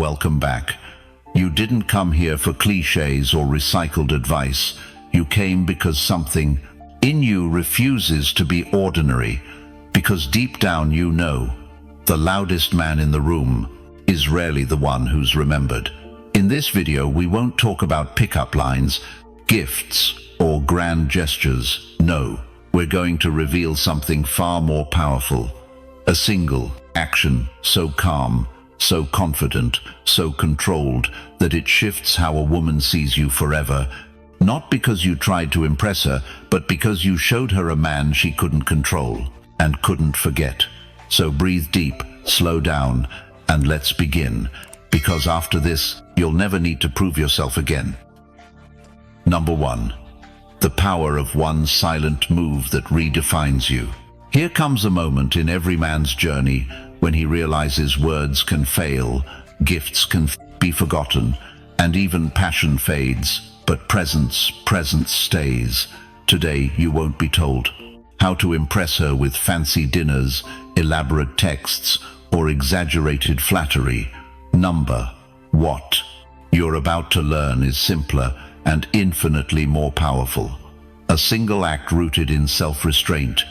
welcome back. You didn't come here for cliches or recycled advice. You came because something in you refuses to be ordinary, because deep down you know the loudest man in the room is rarely the one who's remembered. In this video, we won't talk about pickup lines, gifts, or grand gestures. No, we're going to reveal something far more powerful. A single action so calm, so confident, so controlled that it shifts how a woman sees you forever. Not because you tried to impress her, but because you showed her a man she couldn't control and couldn't forget. So breathe deep, slow down, and let's begin. Because after this, you'll never need to prove yourself again. Number 1. The power of one silent move that redefines you. Here comes a moment in every man's journey when he realizes words can fail, gifts can be forgotten, and even passion fades, but presence stays. Today, you won't be told how to impress her with fancy dinners, elaborate texts, or exaggerated flattery. Number what you're about to learn is simpler and infinitely more powerful. A single act rooted in self-restraint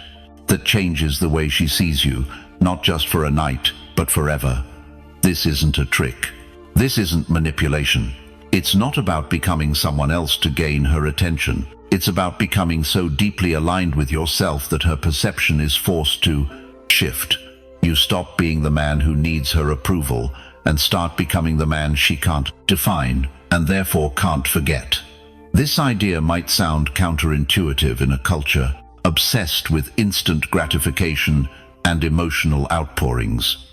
that changes the way she sees you, not just for a night, but forever. This isn't a trick. This isn't manipulation. It's not about becoming someone else to gain her attention. It's about becoming so deeply aligned with yourself that her perception is forced to shift. You stop being the man who needs her approval and start becoming the man she can't define and therefore can't forget. This idea might sound counterintuitive in a culture obsessed with instant gratification and emotional outpourings.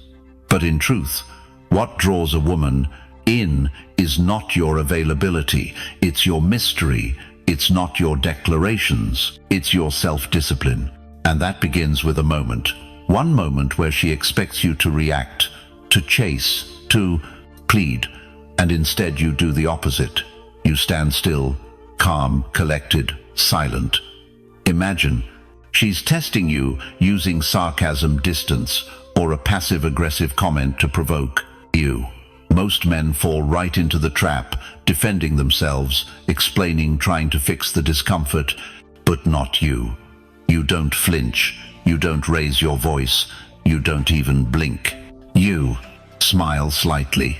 But in truth, what draws a woman in is not your availability, it's your mystery, it's not your declarations, it's your self-discipline. And that begins with a moment. One moment where she expects you to react, to chase, to plead, and instead you do the opposite. You stand still, calm, collected, silent. Imagine she's testing you using sarcasm, distance, or a passive-aggressive comment to provoke you. Most men fall right into the trap, defending themselves, explaining, trying to fix the discomfort, but not you. You don't flinch, you don't raise your voice, you don't even blink. You smile slightly,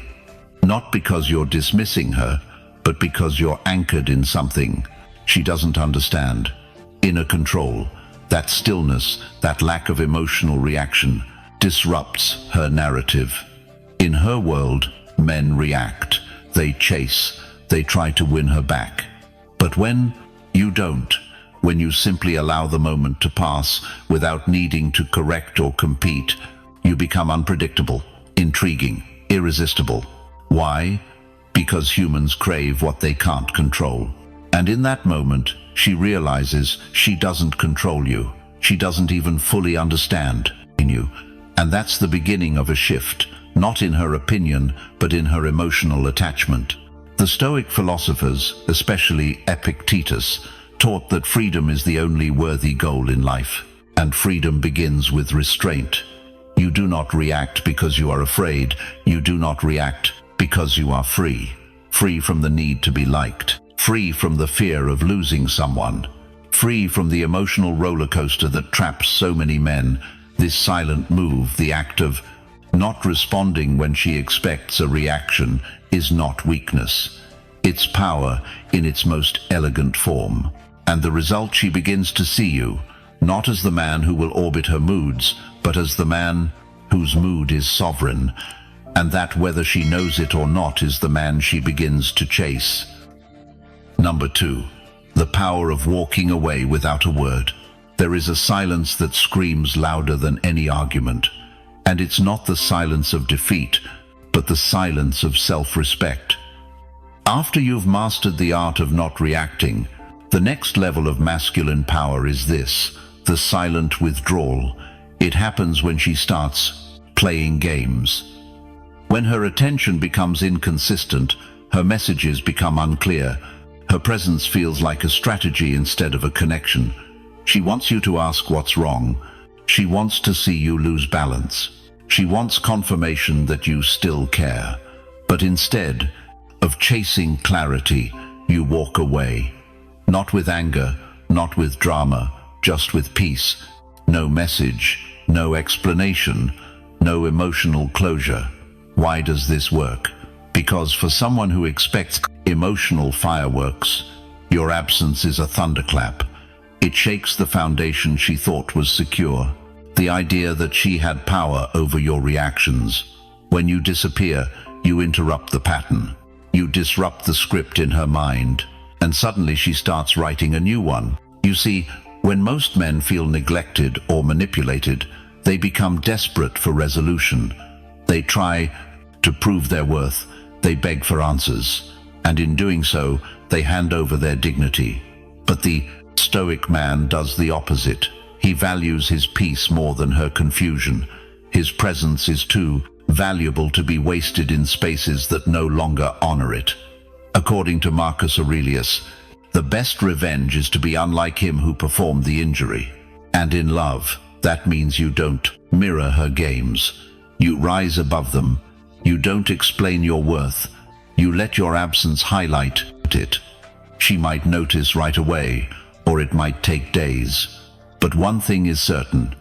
not because you're dismissing her, but because you're anchored in something she doesn't understand. Inner control, that stillness, that lack of emotional reaction, disrupts her narrative. In her world, men react, they chase, they try to win her back. But when you don't, when you simply allow the moment to pass without needing to correct or compete, you become unpredictable, intriguing, irresistible. Why? Because humans crave what they can't control. And in that moment, she realizes she doesn't control you. She doesn't even fully understand you. And that's the beginning of a shift, not in her opinion, but in her emotional attachment. The Stoic philosophers, especially Epictetus, taught that freedom is the only worthy goal in life. And freedom begins with restraint. You do not react because you are afraid. You do not react because you are free. Free from the need to be liked. Free from the fear of losing someone. Free from the emotional roller coaster that traps so many men. This silent move, the act of not responding when she expects a reaction, is not weakness. It's power in its most elegant form. And the result, she begins to see you, not as the man who will orbit her moods, but as the man whose mood is sovereign. And that, whether she knows it or not, is the man she begins to chase. Number 2. The power of walking away without a word. There is a silence that screams louder than any argument. And it's not the silence of defeat, but the silence of self-respect. After you've mastered the art of not reacting, the next level of masculine power is this, the silent withdrawal. It happens when she starts playing games. When her attention becomes inconsistent, her messages become unclear, her presence feels like a strategy instead of a connection. She wants you to ask what's wrong. She wants to see you lose balance. She wants confirmation that you still care. But instead of chasing clarity, you walk away. Not with anger, not with drama, just with peace. No message, no explanation, no emotional closure. Why does this work? Because for someone who expects emotional fireworks, your absence is a thunderclap. It shakes the foundation she thought was secure. The idea that she had power over your reactions. When you disappear, you interrupt the pattern. You disrupt the script in her mind, and suddenly she starts writing a new one. You see, when most men feel neglected or manipulated, they become desperate for resolution. They try to prove their worth. They beg for answers, and in doing so, they hand over their dignity. But the Stoic man does the opposite. He values his peace more than her confusion. His presence is too valuable to be wasted in spaces that no longer honor it. According to Marcus Aurelius, the best revenge is to be unlike him who performed the injury. And in love, that means you don't mirror her games. You rise above them. You don't explain your worth. You let your absence highlight it. She might notice right away, or it might take days. But one thing is certain.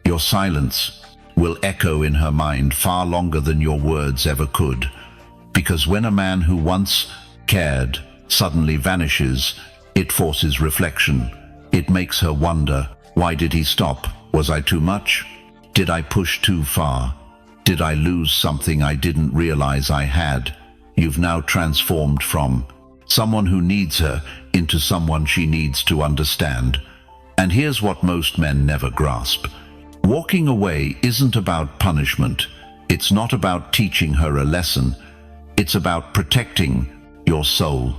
Your silence will echo in her mind far longer than your words ever could. Because when a man who once cared suddenly vanishes, it forces reflection. It makes her wonder, why did he stop? Was I too much? Did I push too far? Did I lose something I didn't realize I had? You've now transformed from someone who needs her into someone she needs to understand. And here's what most men never grasp. Walking away isn't about punishment. It's not about teaching her a lesson. It's about protecting your soul.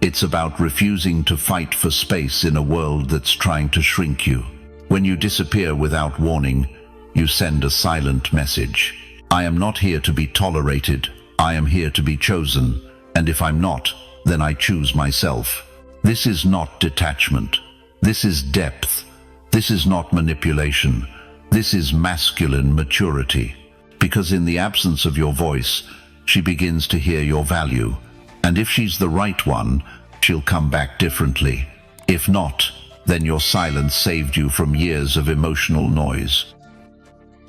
It's about refusing to fight for space in a world that's trying to shrink you. When you disappear without warning, you send a silent message. I am not here to be tolerated. I am here to be chosen. And if I'm not, then I choose myself. This is not detachment. This is depth. This is not manipulation. This is masculine maturity. Because in the absence of your voice, she begins to hear your value. And if she's the right one, she'll come back differently. If not, then your silence saved you from years of emotional noise.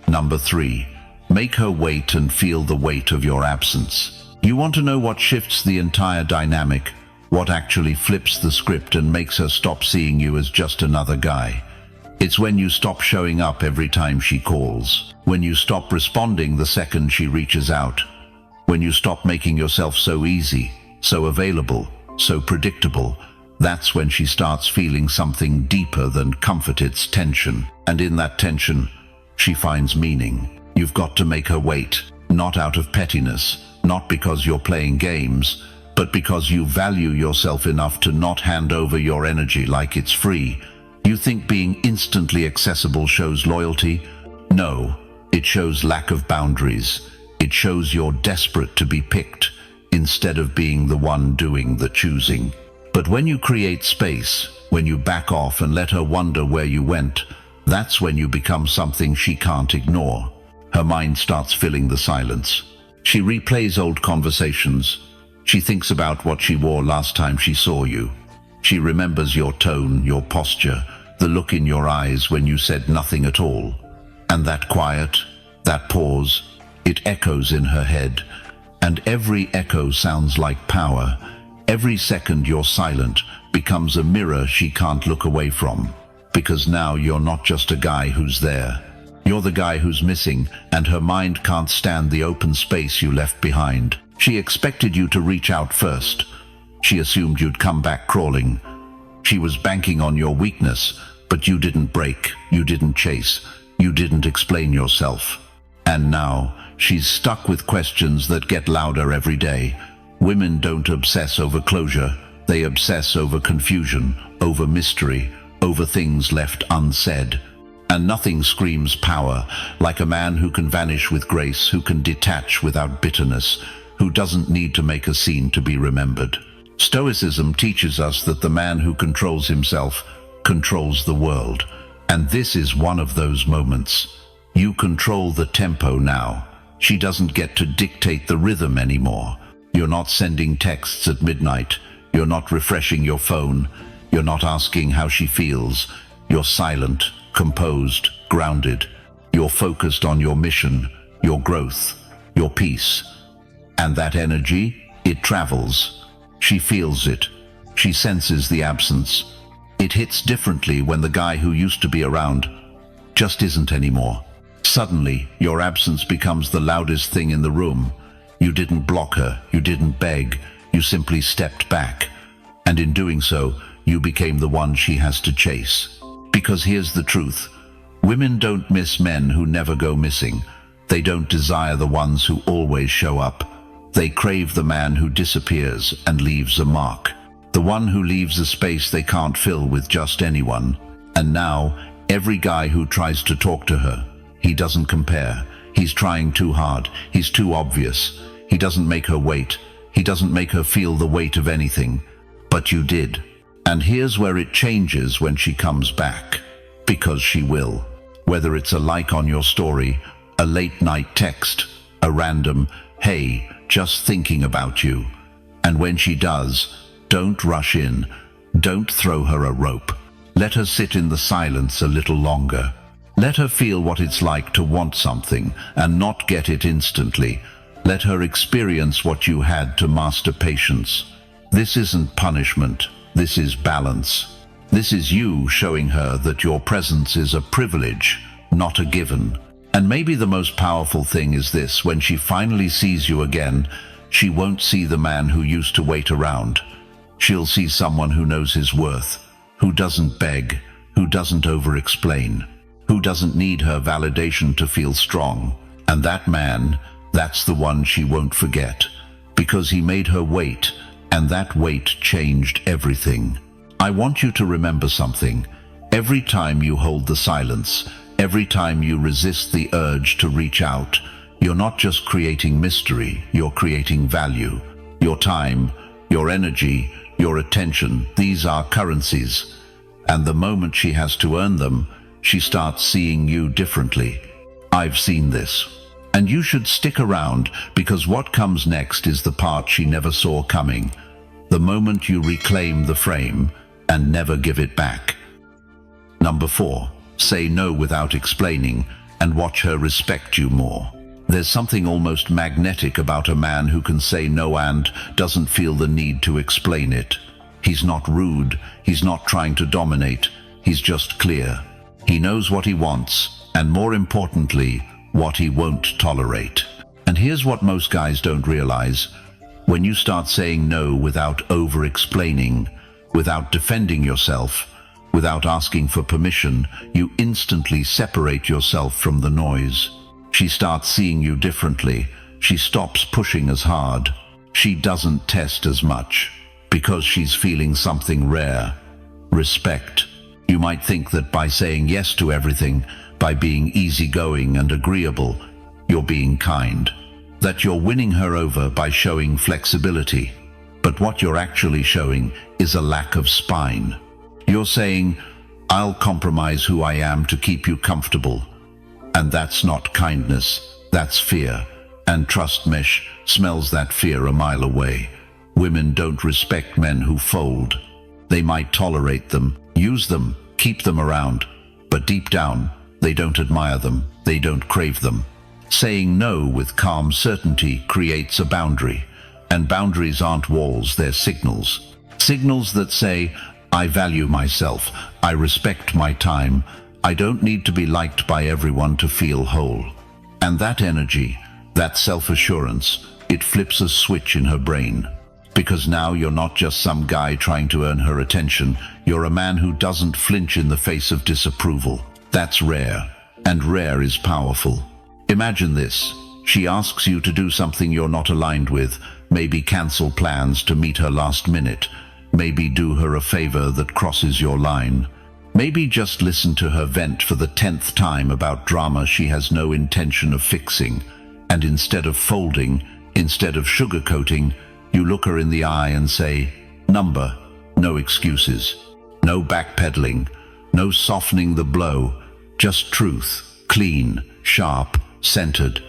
Number 3, make her wait and feel the weight of your absence. You want to know what shifts the entire dynamic, what actually flips the script and makes her stop seeing you as just another guy. It's when you stop showing up every time she calls, when you stop responding the second she reaches out, when you stop making yourself so easy, so available, so predictable. That's when she starts feeling something deeper than comfort. It's tension. And in that tension, she finds meaning. You've got to make her wait, not out of pettiness, not because you're playing games, but because you value yourself enough to not hand over your energy like it's free. You think being instantly accessible shows loyalty? No, it shows lack of boundaries. It shows you're desperate to be picked, instead of being the one doing the choosing. But when you create space, when you back off and let her wonder where you went, that's when you become something she can't ignore. Her mind starts filling the silence. She replays old conversations. She thinks about what she wore last time she saw you. She remembers your tone, your posture, the look in your eyes when you said nothing at all. And that quiet, that pause, it echoes in her head. And every echo sounds like power. Every second you're silent becomes a mirror she can't look away from. Because now you're not just a guy who's there. You're the guy who's missing, and her mind can't stand the open space you left behind. She expected you to reach out first. She assumed you'd come back crawling. She was banking on your weakness, but you didn't break, you didn't chase, you didn't explain yourself. And now, she's stuck with questions that get louder every day. Women don't obsess over closure, they obsess over confusion, over mystery, over things left unsaid. And nothing screams power like a man who can vanish with grace, who can detach without bitterness, who doesn't need to make a scene to be remembered. Stoicism teaches us that the man who controls himself controls the world. And this is one of those moments. You control the tempo now. She doesn't get to dictate the rhythm anymore. You're not sending texts at midnight. You're not refreshing your phone. You're not asking how she feels. You're silent, composed, grounded. You're focused on your mission, your growth, your peace. And that energy, it travels. She feels it. She senses the absence. It hits differently when the guy who used to be around just isn't anymore. Suddenly, your absence becomes the loudest thing in the room. You didn't block her, you didn't beg, you simply stepped back. And in doing so, you became the one she has to chase. Because here's the truth. Women don't miss men who never go missing. They don't desire the ones who always show up. They crave the man who disappears and leaves a mark. The one who leaves a space they can't fill with just anyone. And now, every guy who tries to talk to her, he doesn't compare. He's trying too hard. He's too obvious. He doesn't make her wait. He doesn't make her feel the weight of anything. But you did. And here's where it changes when she comes back. Because she will. Whether it's a like on your story, a late night text, a random, hey, just thinking about you. And when she does, don't rush in. Don't throw her a rope. Let her sit in the silence a little longer. Let her feel what it's like to want something and not get it instantly. Let her experience what you had to master patience. This isn't punishment. This is balance. This is you showing her that your presence is a privilege, not a given. And maybe the most powerful thing is this: when she finally sees you again, she won't see the man who used to wait around. She'll see someone who knows his worth, who doesn't beg, who doesn't over-explain, who doesn't need her validation to feel strong. And that man, that's the one she won't forget, because he made her wait, and that wait changed everything. I want you to remember something. Every time you hold the silence, every time you resist the urge to reach out, you're not just creating mystery, you're creating value. Your time, your energy, your attention, these are currencies. And the moment she has to earn them, she starts seeing you differently. I've seen this. And you should stick around, because what comes next is the part she never saw coming. The moment you reclaim the frame and never give it back. Number 4, say no without explaining and watch her respect you more. There's something almost magnetic about a man who can say no and doesn't feel the need to explain it. He's not rude, he's not trying to dominate, he's just clear. He knows what he wants, and more importantly, what he won't tolerate. And here's what most guys don't realize. When you start saying no without over-explaining, without defending yourself, without asking for permission, you instantly separate yourself from the noise. She starts seeing you differently. She stops pushing as hard. She doesn't test as much, because she's feeling something rare: respect. You might think that by saying yes to everything, by being easygoing and agreeable, you're being kind, that you're winning her over by showing flexibility. But what you're actually showing is a lack of spine. You're saying, I'll compromise who I am to keep you comfortable. And that's not kindness, that's fear. And trust me, smells that fear a mile away. Women don't respect men who fold. They might tolerate them, use them, keep them around, but deep down, they don't admire them, they don't crave them. Saying no with calm certainty creates a boundary. And boundaries aren't walls, they're signals. Signals that say, I value myself, I respect my time, I don't need to be liked by everyone to feel whole. And that energy, that self-assurance, it flips a switch in her brain. Because now you're not just some guy trying to earn her attention, you're a man who doesn't flinch in the face of disapproval. That's rare, and rare is powerful. Imagine this. She asks you to do something you're not aligned with, maybe cancel plans to meet her last minute, maybe do her a favor that crosses your line, maybe just listen to her vent for the 10th time about drama she has no intention of fixing. And instead of folding, instead of sugarcoating, you look her in the eye and say, number, no excuses, no backpedaling, no softening the blow, just truth, clean, sharp, centered.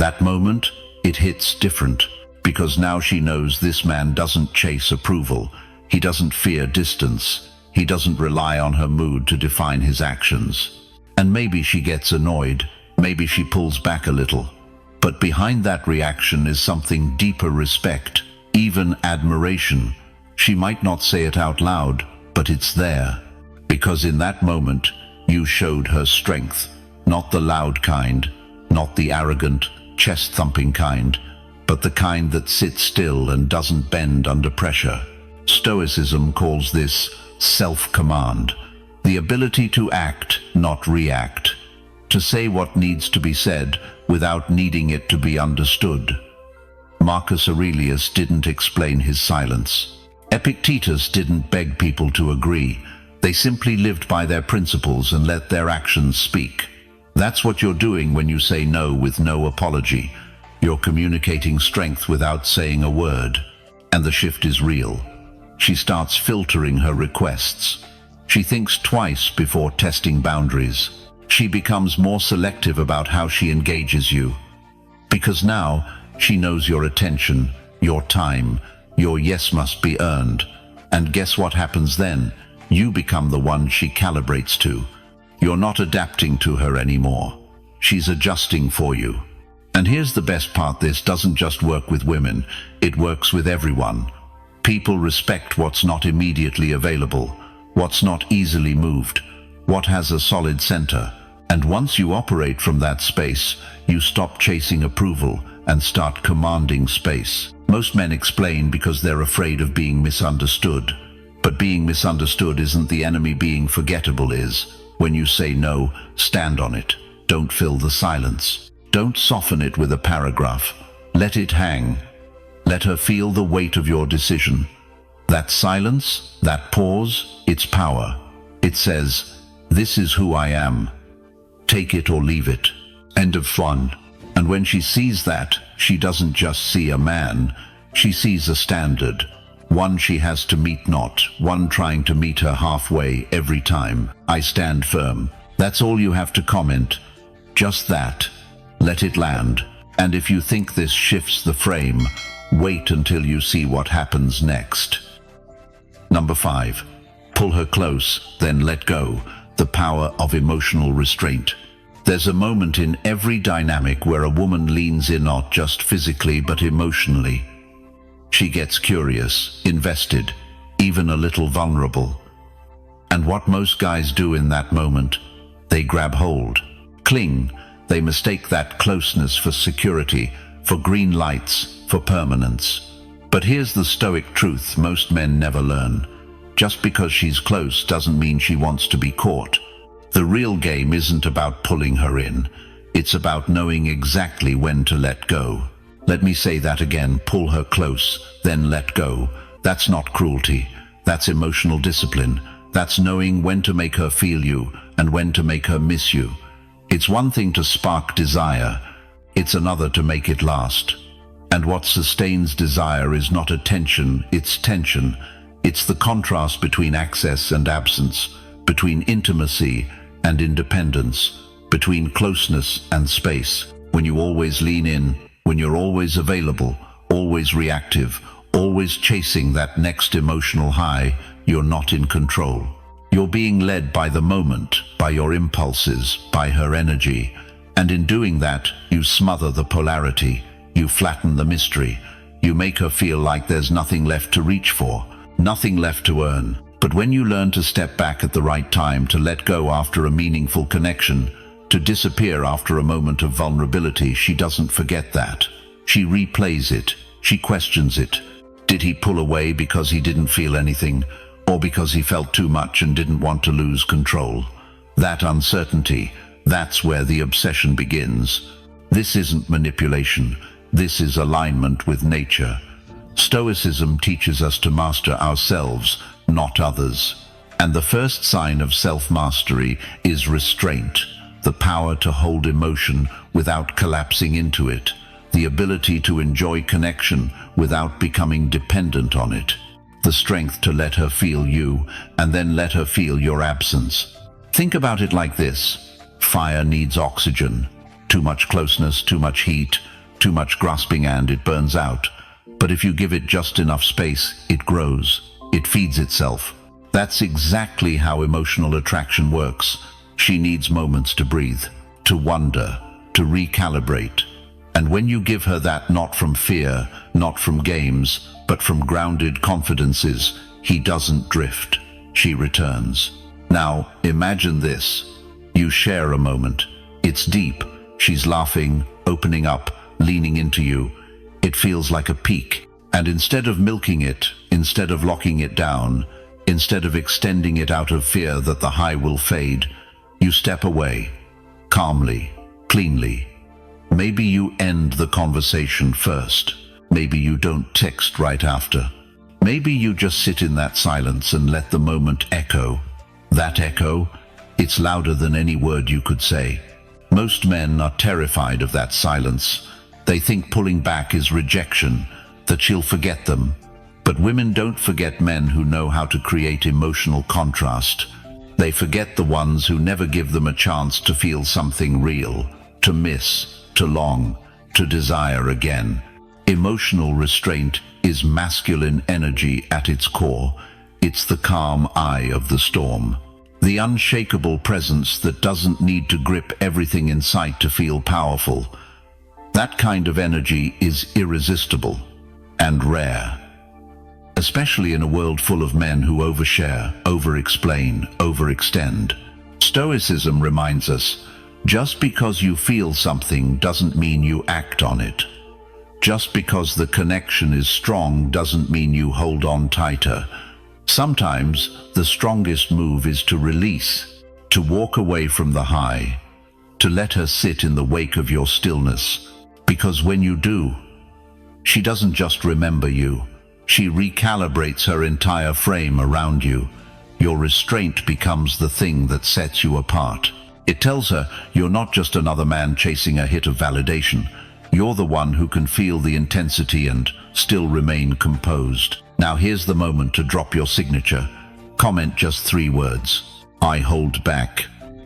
That moment, it hits different, because now she knows this man doesn't chase approval, he doesn't fear distance, he doesn't rely on her mood to define his actions. And maybe she gets annoyed, maybe she pulls back a little. But behind that reaction is something deeper: respect, even admiration. She might not say it out loud, but it's there. Because in that moment, you showed her strength, not the loud kind, not the arrogant, chest-thumping kind, but the kind that sits still and doesn't bend under pressure. Stoicism calls this self-command, the ability to act, not react, to say what needs to be said without needing it to be understood. Marcus Aurelius didn't explain his silence. Epictetus didn't beg people to agree. They simply lived by their principles and let their actions speak. That's what you're doing when you say no with no apology. You're communicating strength without saying a word. And the shift is real. She starts filtering her requests. She thinks twice before testing boundaries. She becomes more selective about how she engages you. Because now, she knows your attention, your time, your yes must be earned. And guess what happens then? You become the one she calibrates to. You're not adapting to her anymore. She's adjusting for you. And here's the best part: this doesn't just work with women, it works with everyone. People respect what's not immediately available, what's not easily moved, what has a solid center. And once you operate from that space, you stop chasing approval and start commanding space. Most men explain because they're afraid of being misunderstood. But being misunderstood isn't the enemy, being forgettable is. When you say no, stand on it. Don't fill the silence. Don't soften it with a paragraph. Let it hang. Let her feel the weight of your decision. That silence, that pause, it's power. It says, this is who I am. Take it or leave it. End of fun. And when she sees that, she doesn't just see a man, she sees a standard. One she has to meet, not one trying to meet her halfway every time. I stand firm. That's all you have to comment. Just that. Let it land. And if you think this shifts the frame, wait until you see what happens next. Number 5. Pull her close, then let go. The power of emotional restraint. There's a moment in every dynamic where a woman leans in, not just physically but emotionally. She gets curious, invested, even a little vulnerable. And what most guys do in that moment? They grab hold, cling. They mistake that closeness for security, for green lights, for permanence. But here's the Stoic truth most men never learn. Just because she's close doesn't mean she wants to be caught. The real game isn't about pulling her in. It's about knowing exactly when to let go. Let me say that again: pull her close, then let go. That's not cruelty. That's emotional discipline. That's knowing when to make her feel you and when to make her miss you. It's one thing to spark desire. It's another to make it last. And what sustains desire is not attention, it's tension. It's the contrast between access and absence, between intimacy and independence, between closeness and space. When you always lean in, when you're always available, always reactive, always chasing that next emotional high, you're not in control. You're being led by the moment, by your impulses, by her energy. And in doing that, you smother the polarity, you flatten the mystery, you make her feel like there's nothing left to reach for, nothing left to earn. But when you learn to step back at the right time, to let go after a meaningful connection, to disappear after a moment of vulnerability, she doesn't forget that. She replays it. She questions it. Did he pull away because he didn't feel anything, or because he felt too much and didn't want to lose control? That uncertainty, that's where the obsession begins. This isn't manipulation. This is alignment with nature. Stoicism teaches us to master ourselves, not others. And the first sign of self-mastery is restraint, the power to hold emotion without collapsing into it, the ability to enjoy connection without becoming dependent on it, the strength to let her feel you and then let her feel your absence. Think about it like this: fire needs oxygen. Too much closeness, too much heat, Too much grasping and it burns out. But if you give it just enough space, it grows. It feeds itself. That's exactly how emotional attraction works. She needs moments to breathe, to wonder, to recalibrate. And when you give her that, not from fear, not from games, but from grounded confidences, he doesn't drift. She returns. Now, imagine this. You share a moment. It's deep. She's laughing, opening up, leaning into you. It feels like a peak. And instead of milking it, instead of locking it down, instead of extending it out of fear that the high will fade, you step away, calmly, cleanly. Maybe you end the conversation first. Maybe you don't text right after. Maybe you just sit in that silence and let the moment echo. That echo, it's louder than any word you could say. Most men are terrified of that silence. They think pulling back is rejection, that she'll forget them. But women don't forget men who know how to create emotional contrast. They forget the ones who never give them a chance to feel something real, to miss, to long, to desire again. Emotional restraint is masculine energy at its core. It's the calm eye of the storm. The unshakable presence that doesn't need to grip everything in sight to feel powerful. That kind of energy is irresistible and rare, especially in a world full of men who overshare, over-explain, overextend. Stoicism reminds us, just because you feel something doesn't mean you act on it. Just because the connection is strong doesn't mean you hold on tighter. Sometimes the strongest move is to release, to walk away from the high, to let her sit in the wake of your stillness. Because when you do, she doesn't just remember you, she recalibrates her entire frame around you. Your restraint becomes the thing that sets you apart. It tells her you're not just another man chasing a hit of validation. You're the one who can feel the intensity and still remain composed. Now here's the moment to drop your signature. Comment just 3 words. I hold back.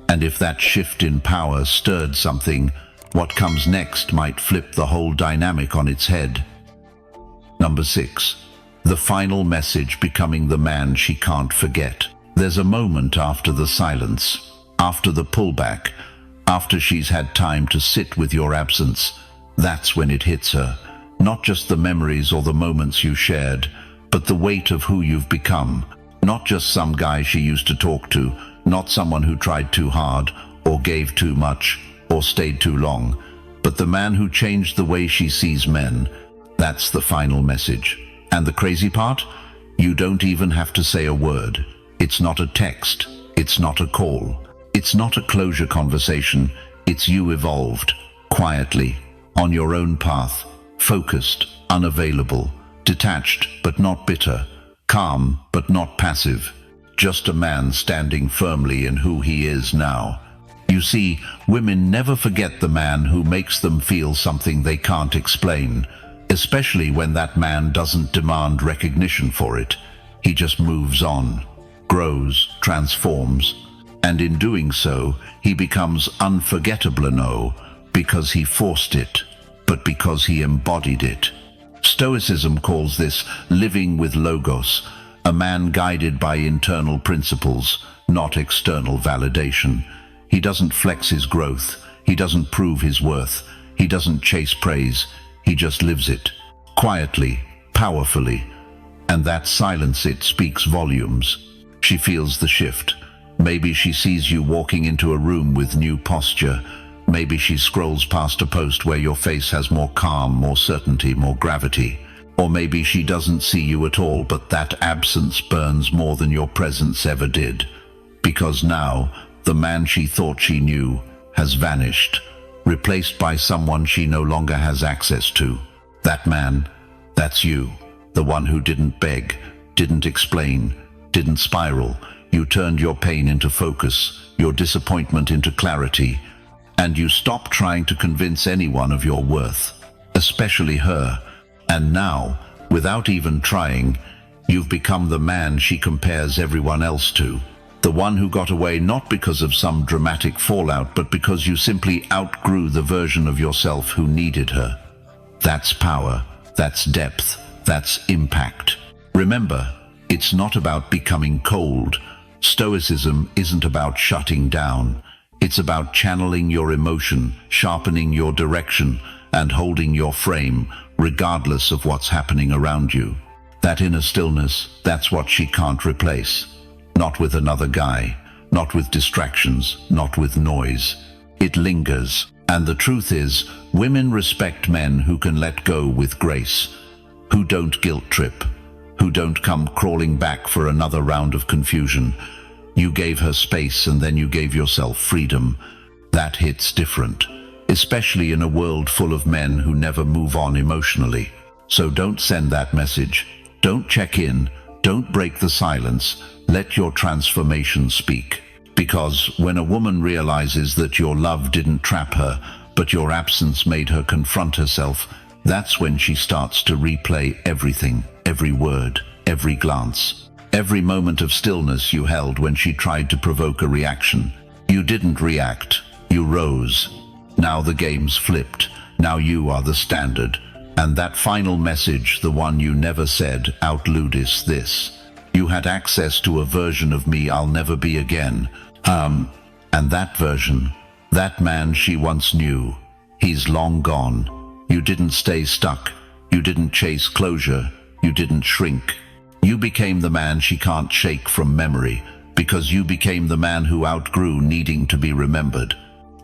And if that shift in power stirred something, what comes next might flip the whole dynamic on its head. Number 6. The final message, becoming the man she can't forget. There's a moment after the silence, after the pullback, after she's had time to sit with your absence. That's when it hits her. Not just the memories or the moments you shared, but the weight of who you've become. Not just some guy she used to talk to, not someone who tried too hard, or gave too much, or stayed too long, but the man who changed the way she sees men. That's the final message. And the crazy part? You don't even have to say a word. It's not a text. It's not a call. It's not a closure conversation. It's you evolved, quietly, on your own path, focused, unavailable, detached but not bitter, calm but not passive, just a man standing firmly in who he is now. You see, women never forget the man who makes them feel something they can't explain, especially when that man doesn't demand recognition for it. He just moves on, grows, transforms, and in doing so, he becomes unforgettable, no, because he forced it, but because he embodied it. Stoicism calls this living with logos, a man guided by internal principles, not external validation. He doesn't flex his growth, he doesn't prove his worth, he doesn't chase praise, he just lives it, quietly, powerfully. And that silence, it speaks volumes. She feels the shift. Maybe she sees you walking into a room with new posture. Maybe she scrolls past a post where your face has more calm, more certainty, more gravity. Or maybe she doesn't see you at all, but that absence burns more than your presence ever did. Because now, the man she thought she knew has vanished, replaced by someone she no longer has access to. That man, that's you, the one who didn't beg, didn't explain, didn't spiral. You turned your pain into focus, your disappointment into clarity, and you stopped trying to convince anyone of your worth, especially her. And now, without even trying, you've become the man she compares everyone else to. The one who got away not because of some dramatic fallout, but because you simply outgrew the version of yourself who needed her. That's power, that's depth, that's impact. Remember, it's not about becoming cold. Stoicism isn't about shutting down. It's about channeling your emotion, sharpening your direction, and holding your frame, regardless of what's happening around you. That inner stillness, that's what she can't replace. Not with another guy, not with distractions, not with noise. It lingers. And the truth is, women respect men who can let go with grace, who don't guilt trip, who don't come crawling back for another round of confusion. You gave her space and then you gave yourself freedom. That hits different, especially in a world full of men who never move on emotionally. So don't send that message. Don't check in. Don't break the silence. Let your transformation speak. Because when a woman realizes that your love didn't trap her, but your absence made her confront herself, that's when she starts to replay everything, every word, every glance, every moment of stillness you held when she tried to provoke a reaction. You didn't react, you rose. Now the game's flipped. Now you are the standard. And that final message, the one you never said, out loud is this: you had access to a version of me I'll never be again. And that version, that man she once knew, he's long gone. You didn't stay stuck. You didn't chase closure. You didn't shrink. You became the man she can't shake from memory, because you became the man who outgrew needing to be remembered.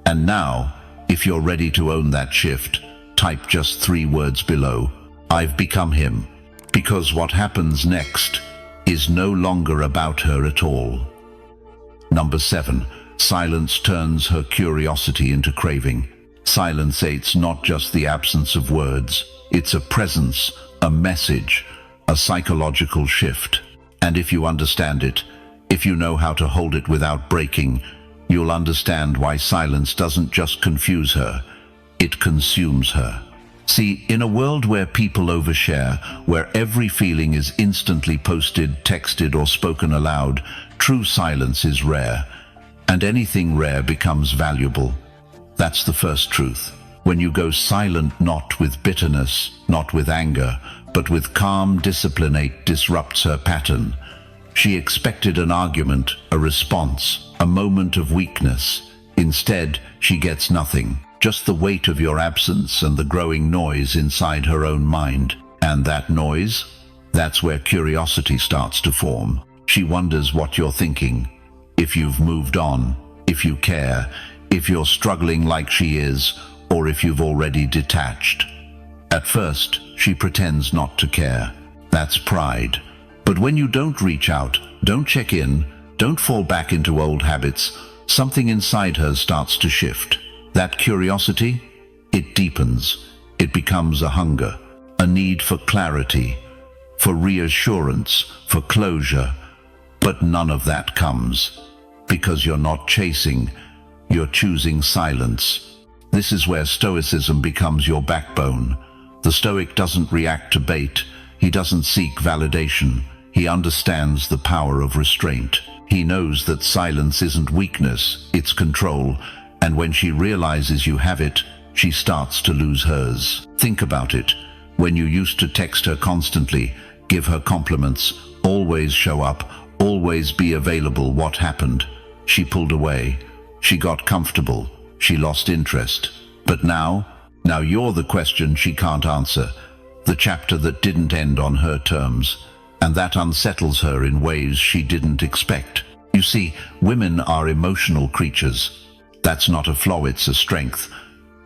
And now, if you're ready to own that shift, type just 3 words below: I've become him. Because what happens next is no longer about her at all. Number 7. Silence turns her curiosity into craving. Silence aids not just the absence of words, it's a presence, a message, a psychological shift. And if you understand it, if you know how to hold it without breaking, you'll understand why silence doesn't just confuse her, it consumes her. See, in a world where people overshare, where every feeling is instantly posted, texted, or spoken aloud, true silence is rare, and anything rare becomes valuable. That's the first truth. When you go silent, not with bitterness, not with anger, but with calm discipline, it disrupts her pattern. She expected an argument, a response, a moment of weakness. Instead, she gets nothing. Just the weight of your absence and the growing noise inside her own mind. And that noise? That's where curiosity starts to form. She wonders what you're thinking, if you've moved on, if you care, if you're struggling like she is, or if you've already detached. At first, she pretends not to care. That's pride. But when you don't reach out, don't check in, don't fall back into old habits, something inside her starts to shift. That curiosity, it deepens. It becomes a hunger, a need for clarity, for reassurance, for closure. But none of that comes, because you're not chasing, you're choosing silence. This is where Stoicism becomes your backbone. The Stoic doesn't react to bait. He doesn't seek validation. He understands the power of restraint. He knows that silence isn't weakness, it's control. And when she realizes you have it, she starts to lose hers. Think about it. When you used to text her constantly, give her compliments, always show up, always be available, what happened? She pulled away. She got comfortable. She lost interest. But now you're the question she can't answer, the chapter that didn't end on her terms, and that unsettles her in ways she didn't expect. You see, women are emotional creatures. That's not a flaw, it's a strength.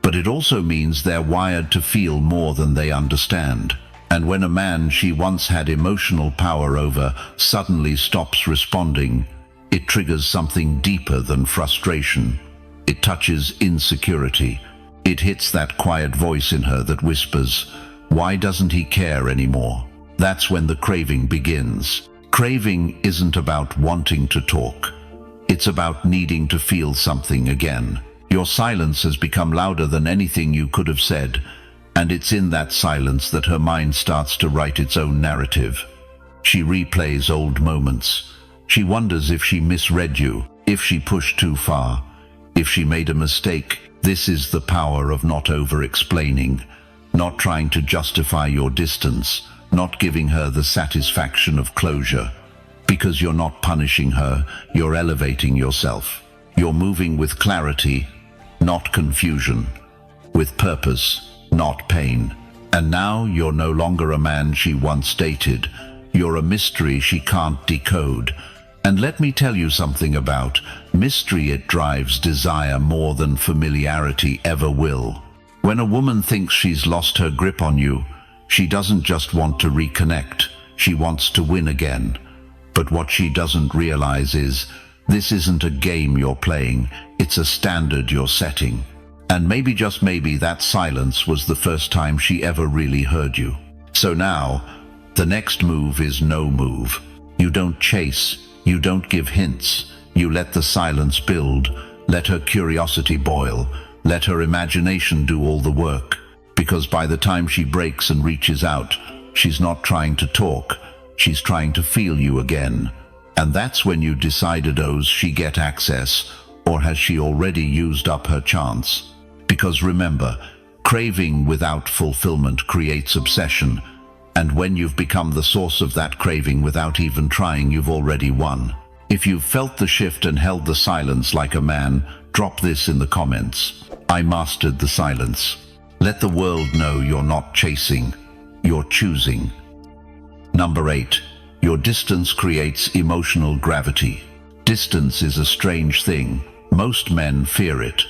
But it also means they're wired to feel more than they understand. And when a man she once had emotional power over suddenly stops responding, it triggers something deeper than frustration. It touches insecurity. It hits that quiet voice in her that whispers, "Why doesn't he care anymore?" That's when the craving begins. Craving isn't about wanting to talk. It's about needing to feel something again. Your silence has become louder than anything you could have said, and it's in that silence that her mind starts to write its own narrative. She replays old moments. She wonders if she misread you, if she pushed too far, if she made a mistake. This is the power of not over-explaining. not trying to justify your distance, not giving her the satisfaction of closure. Because you're not punishing her, you're elevating yourself. You're moving with clarity, not confusion, with purpose, not pain. And now you're no longer a man she once dated. You're a mystery she can't decode. And let me tell you something about mystery. It drives desire more than familiarity ever will. When a woman thinks she's lost her grip on you, she doesn't just want to reconnect, she wants to win again. But what she doesn't realize is, this isn't a game you're playing, it's a standard you're setting. And maybe, just maybe, that silence was the first time she ever really heard you. So now, the next move is no move. You don't chase, you don't give hints, you let the silence build, let her curiosity boil, let her imagination do all the work. Because by the time she breaks and reaches out, she's not trying to talk, she's trying to feel you again. And that's when you decided, does she get access, or has she already used up her chance? Because remember, craving without fulfillment creates obsession, and when you've become the source of that craving without even trying, you've already won. If you've felt the shift and held the silence like a man, drop this in the comments. I mastered the silence. Let the world know you're not chasing, you're choosing. Number 8. Your distance creates emotional gravity. Distance is a strange thing. Most men fear it.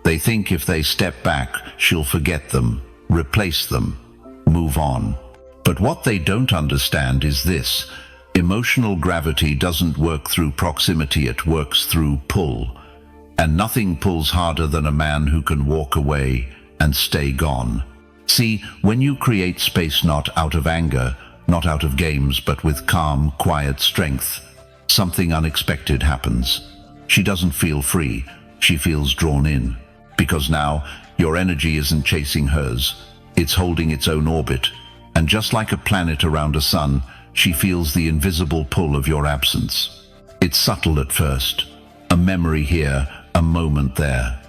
They think if they step back, she'll forget them, replace them, move on. But what they don't understand is this: emotional gravity doesn't work through proximity, it works through pull. And nothing pulls harder than a man who can walk away and stay gone. See, when you create space not out of anger, not out of games, but with calm, quiet strength, something unexpected happens. She doesn't feel free, she feels drawn in. Because now, your energy isn't chasing hers, it's holding its own orbit. And just like a planet around a sun, she feels the invisible pull of your absence. It's subtle at first, a memory here, a moment there.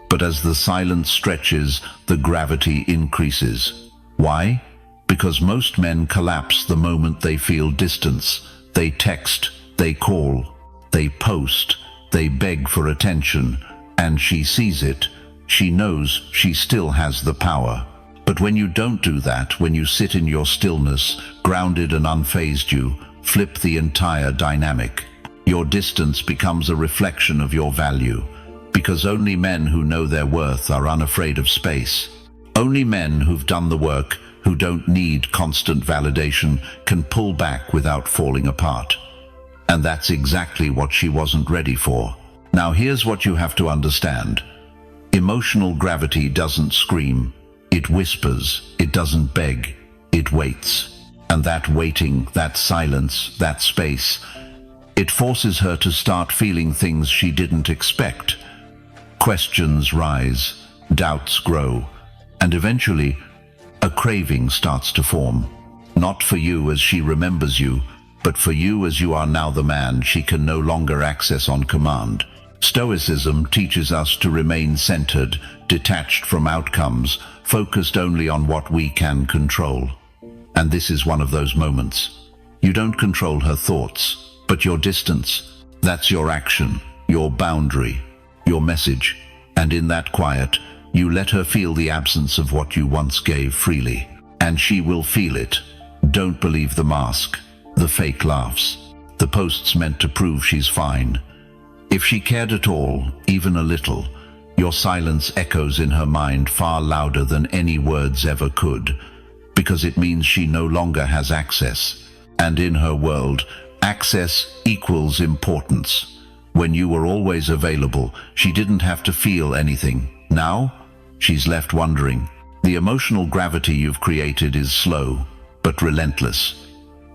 But as the silence stretches, the gravity increases. Why? Because most men collapse the moment they feel distance. They text, they call, they post, they beg for attention, and she sees it. She knows she still has the power. But when you don't do that, when you sit in your stillness, grounded and unfazed, you flip the entire dynamic. Your distance becomes a reflection of your value. Because only men who know their worth are unafraid of space. Only men who've done the work, who don't need constant validation, can pull back without falling apart. And that's exactly what she wasn't ready for. Now here's what you have to understand. Emotional gravity doesn't scream, it whispers, it doesn't beg, it waits. And that waiting, that silence, that space, it forces her to start feeling things she didn't expect. Questions rise, doubts grow, and eventually, a craving starts to form. Not for you as she remembers you, but for you as you are now the man she can no longer access on command. Stoicism teaches us to remain centered, detached from outcomes, focused only on what we can control. And this is one of those moments. You don't control her thoughts, but your distance. That's your action, your boundary, your message. And in that quiet, you let her feel the absence of what you once gave freely. And she will feel it. Don't believe the mask, the fake laughs, the posts meant to prove she's fine. If she cared at all, even a little, your silence echoes in her mind far louder than any words ever could, because it means she no longer has access. And in her world, access equals importance. When you were always available, she didn't have to feel anything. Now, she's left wondering. The emotional gravity you've created is slow, but relentless,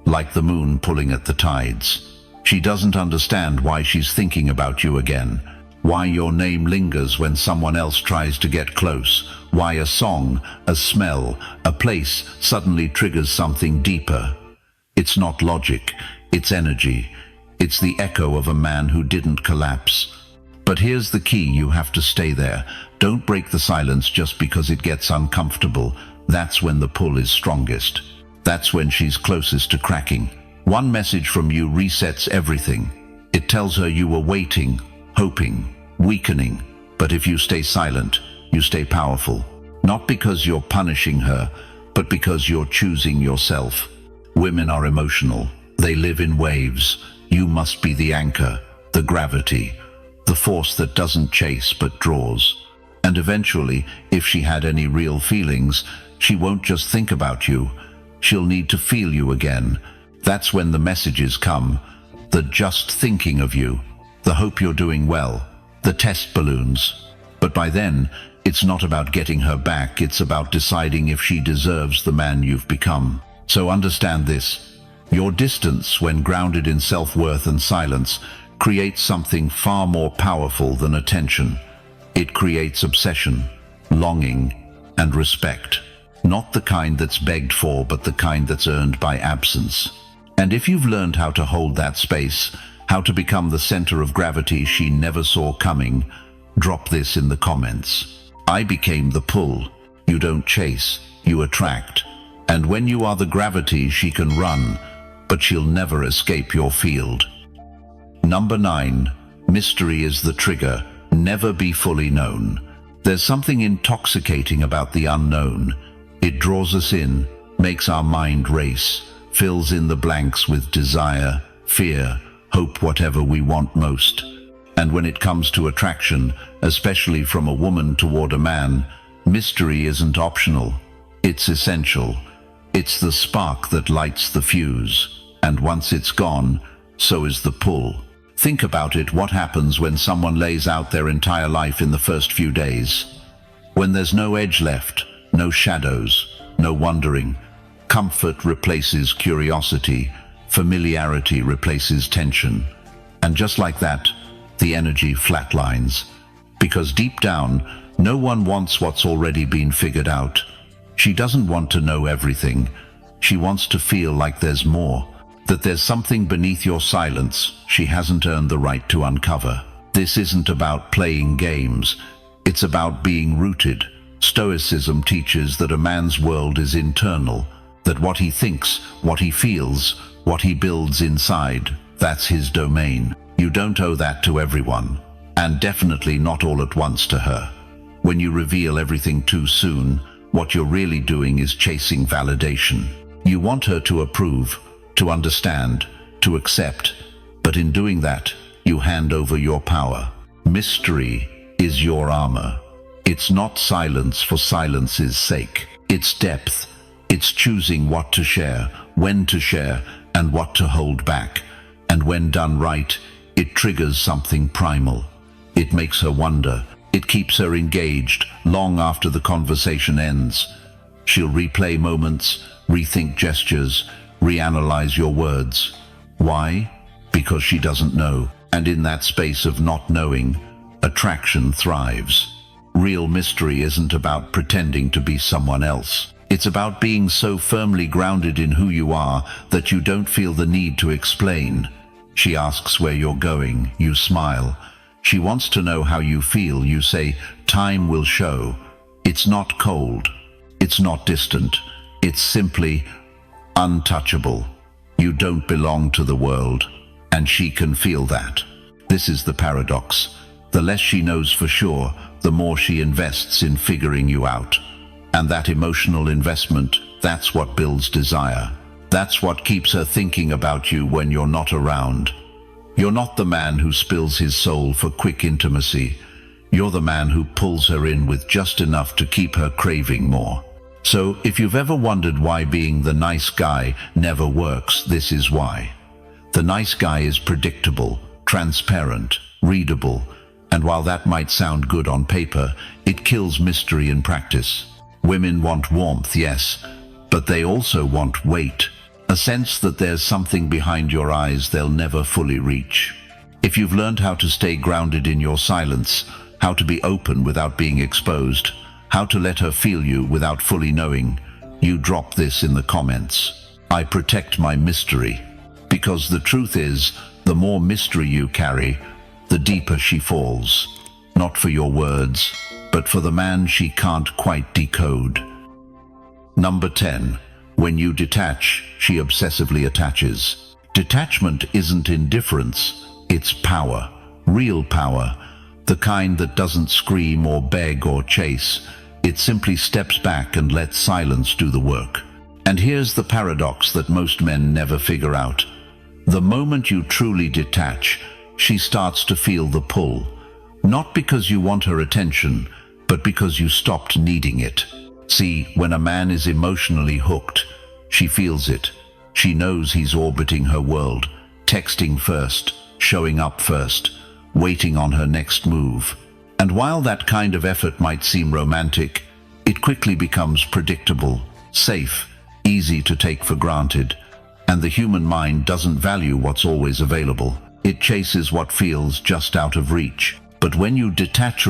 like the moon pulling at the tides. She doesn't understand why she's thinking about you again, why your name lingers when someone else tries to get close, why a song, a smell, a place suddenly triggers something deeper. It's not logic, it's energy. It's the echo of a man who didn't collapse. But here's the key: you have to stay there. Don't break the silence just because it gets uncomfortable. that's when the pull is strongest. That's when she's closest to cracking. One message from you resets everything. It tells her you were waiting, hoping, weakening. But if you stay silent, you stay powerful. Not because you're punishing her, but because you're choosing yourself. Women are emotional. They live in waves. You must be the anchor, the gravity, the force that doesn't chase but draws. And eventually, if she had any real feelings, she won't just think about you. She'll need to feel you again. That's when the messages come. The just thinking of you, the hope you're doing well, the test balloons. But by then, it's not about getting her back, it's about deciding if she deserves the man you've become. So understand this. Your distance, when grounded in self-worth and silence, creates something far more powerful than attention. It creates obsession, longing, and respect. Not the kind that's begged for, but the kind that's earned by absence. And if you've learned how to hold that space, how to become the center of gravity she never saw coming, drop this in the comments. I became the pull. You don't chase, you attract. And when you are the gravity, she can run, but she'll never escape your field. Number 9. Mystery is the trigger. Never be fully known. There's something intoxicating about the unknown. It draws us in, makes our mind race, fills in the blanks with desire, fear, hope, whatever we want most. And when it comes to attraction, especially from a woman toward a man, mystery isn't optional. It's essential. It's the spark that lights the fuse. And once it's gone, so is the pull. Think about it. What happens when someone lays out their entire life in the first few days? When there's no edge left, no shadows, no wondering. Comfort replaces curiosity, familiarity replaces tension. And just like that, the energy flatlines. Because deep down, no one wants what's already been figured out. She doesn't want to know everything. She wants to feel like there's more, that there's something beneath your silence she hasn't earned the right to uncover. This isn't about playing games. It's about being rooted. Stoicism teaches that a man's world is internal, that what he thinks, what he feels, what he builds inside, that's his domain. You don't owe that to everyone, and definitely not all at once to her. When you reveal everything too soon, what you're really doing is chasing validation. You want her to approve, to understand, to accept, but in doing that, you hand over your power. Mystery is your armor. It's not silence for silence's sake. It's depth. It's choosing what to share, when to share, and what to hold back. And when done right, it triggers something primal. It makes her wonder. It keeps her engaged long after the conversation ends. She'll replay moments, rethink gestures, reanalyze your words. Why? Because she doesn't know. And in that space of not knowing, attraction thrives. Real mystery isn't about pretending to be someone else. It's about being so firmly grounded in who you are that you don't feel the need to explain. She asks where you're going. You smile. She wants to know how you feel. You say, time will show. It's not cold. It's not distant. It's simply untouchable. You don't belong to the world, and she can feel that. This is the paradox. The less she knows for sure, the more she invests in figuring you out. And that emotional investment, that's what builds desire. That's what keeps her thinking about you when you're not around. You're not the man who spills his soul for quick intimacy. You're the man who pulls her in with just enough to keep her craving more. So, if you've ever wondered why being the nice guy never works, this is why. The nice guy is predictable, transparent, readable, and while that might sound good on paper, it kills mystery in practice. Women want warmth, yes, but they also want weight, a sense that there's something behind your eyes they'll never fully reach. If you've learned how to stay grounded in your silence, how to be open without being exposed, how to let her feel you without fully knowing, you drop this in the comments. I protect my mystery, because the truth is, the more mystery you carry, the deeper she falls, not for your words, but for the man she can't quite decode. Number 10. When you detach, she obsessively attaches. Detachment isn't indifference, it's power. Real power. The kind that doesn't scream or beg or chase. It simply steps back and lets silence do the work. And here's the paradox that most men never figure out. The moment you truly detach, she starts to feel the pull. Not because you want her attention, but because you stopped needing it. See, when a man is emotionally hooked, she feels it. She knows he's orbiting her world, texting first, showing up first, waiting on her next move. And while that kind of effort might seem romantic, it quickly becomes predictable, safe, easy to take for granted. And the human mind doesn't value what's always available. It chases what feels just out of reach. But when you detach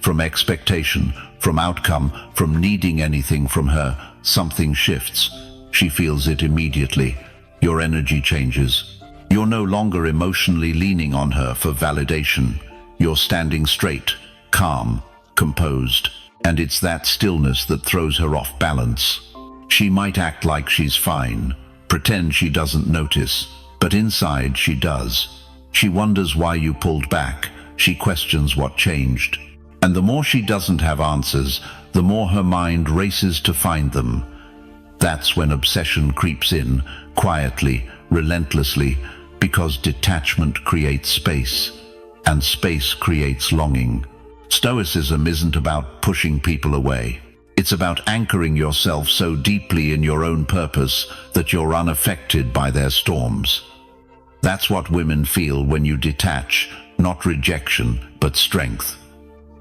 from expectation, from outcome, from needing anything from her, something shifts. She feels it immediately. Your energy changes. You're no longer emotionally leaning on her for validation. You're standing straight, calm, composed. And it's that stillness that throws her off balance. She might act like she's fine, pretend she doesn't notice, but inside she does. She wonders why you pulled back. She questions what changed. And the more she doesn't have answers, the more her mind races to find them. That's when obsession creeps in, quietly, relentlessly, because detachment creates space, and space creates longing. Stoicism isn't about pushing people away. It's about anchoring yourself so deeply in your own purpose that you're unaffected by their storms. That's what women feel when you detach, not rejection, but strength.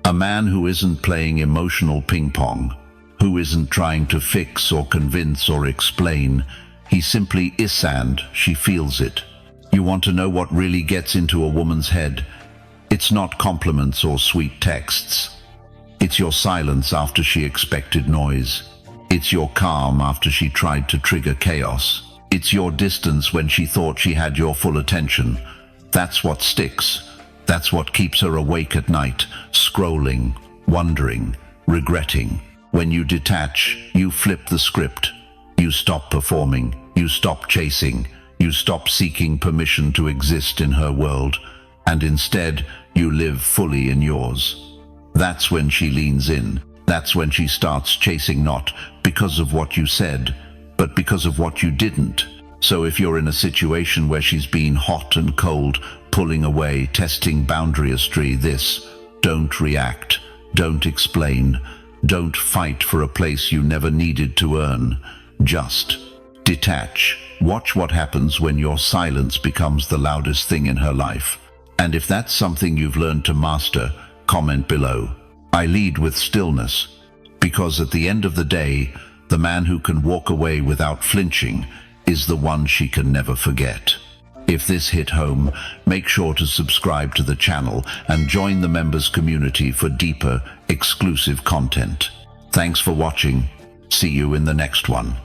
A man who isn't playing emotional ping-pong, who isn't trying to fix or convince or explain, he simply is, and she feels it. You want to know what really gets into a woman's head? It's not compliments or sweet texts. It's your silence after she expected noise. It's your calm after she tried to trigger chaos. It's your distance when she thought she had your full attention. That's what sticks. That's what keeps her awake at night, scrolling, wondering, regretting. When you detach, you flip the script. You stop performing. You stop chasing. You stop seeking permission to exist in her world. And instead, you live fully in yours. That's when she leans in. That's when she starts chasing, not because of what you said, but because of what you didn't. So if you're in a situation where she's been hot and cold, pulling away, testing boundaryistry, don't react, don't explain, don't fight for a place you never needed to earn. Just detach. Watch what happens when your silence becomes the loudest thing in her life. And if that's something you've learned to master, comment below. I lead with stillness, because at the end of the day, the man who can walk away without flinching is the one she can never forget. If this hit home, make sure to subscribe to the channel and join the members community for deeper, exclusive content. Thanks for watching. See you in the next one.